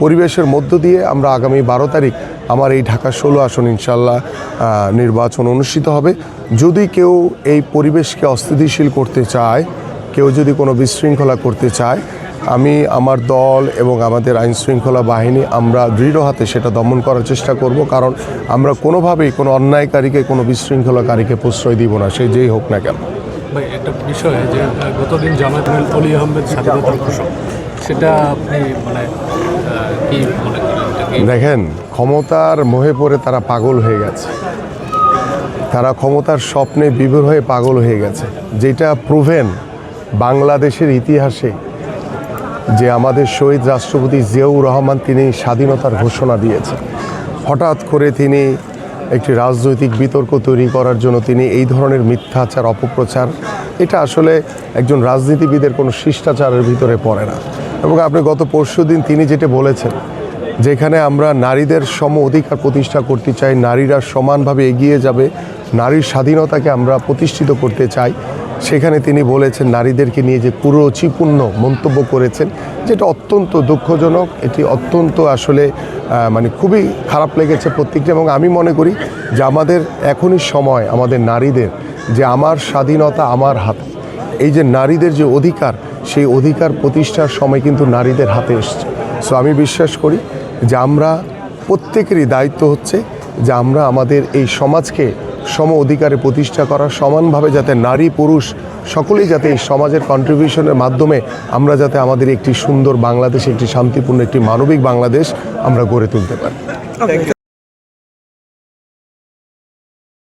পরিবেশের মধ্য দিয়ে আমরা আগামী 12 তারিখ আমার এই ঢাকা 16 আসন ইনশাল্লাহ নির্বাচন অনুষ্ঠিত হবে। যদি কেউ এই পরিবেশকে অস্থিতিশীল করতে চায়, কেউ যদি কোনো বিশৃঙ্খলা করতে চায়, আমি আমার দল এবং আমাদের আইনশৃঙ্খলা বাহিনী আমরা দৃঢ় হাতে সেটা দমন করার চেষ্টা করব। কারণ আমরা কোনোভাবেই কোনো অন্যায়কারীকে, কোনো বিশৃঙ্খলাকারীকে প্রশ্রয় দিব না, সে যেই হোক না কেন। ভাই, একটা বিষয় যে গতদিন জামায়াতুল অলি আহমেদ স্বাধীনতার ঘোষক, সেটা আপনি কি মনে করেন? দেখেন, ক্ষমতার মোহে পড়ে তারা পাগল হয়ে গেছে, তারা ক্ষমতার স্বপ্নে বিভোর হয়ে পাগল হয়ে গেছে। যেটা প্রুভেন বাংলাদেশের ইতিহাসে যে আমাদের শহীদ রাষ্ট্রপতি জিয়াউর রহমান তিনি স্বাধীনতার ঘোষণা দিয়েছেন। হঠাৎ করে তিনি একটি রাজনৈতিক বিতর্ক তৈরি করার জন্য তিনি এই ধরনের মিথ্যাচার, অপপ্রচার, এটা আসলে একজন রাজনীতিবিদের কোনো শিষ্টাচারের ভিতরে পড়ে না। এবং আপনি গত পরশুদিন তিনি যেটা বলেছেন, যেখানে আমরা নারীদের সম অধিকার প্রতিষ্ঠা করতে চাই, নারীরা সমানভাবে এগিয়ে যাবে, নারীর স্বাধীনতাকে আমরা প্রতিষ্ঠিত করতে চাই, সেখানে তিনি বলেছেন নারীদেরকে নিয়ে যে কুরুচিপূর্ণ মন্তব্য করেছেন, যেটা অত্যন্ত দুঃখজনক। এটি অত্যন্ত আসলে খুবই খারাপ লেগেছে প্রত্যেকটা। এবং আমি মনে করি যে আমাদের এখনই সময় আমাদের নারীদের যে আমার স্বাধীনতা আমার হাতে, এই যে নারীদের যে অধিকার, সেই অধিকার প্রতিষ্ঠার সময় কিন্তু নারীদের হাতে এসছে। সো আমি বিশ্বাস করি যে আমরা প্রত্যেকেরই দায়িত্ব হচ্ছে যে আমরা আমাদের এই সমাজকে সম অধিকারে প্রতিষ্ঠা করা, সমানভাবে যাতে নারী পুরুষ সকলেই যাতে এই সমাজের কন্ট্রিবিউশনের মাধ্যমে আমরা যাতে আমাদের একটি সুন্দর বাংলাদেশ, একটি শান্তিপূর্ণ, একটি মানবিক বাংলাদেশ আমরা গড়ে তুলতে পারি।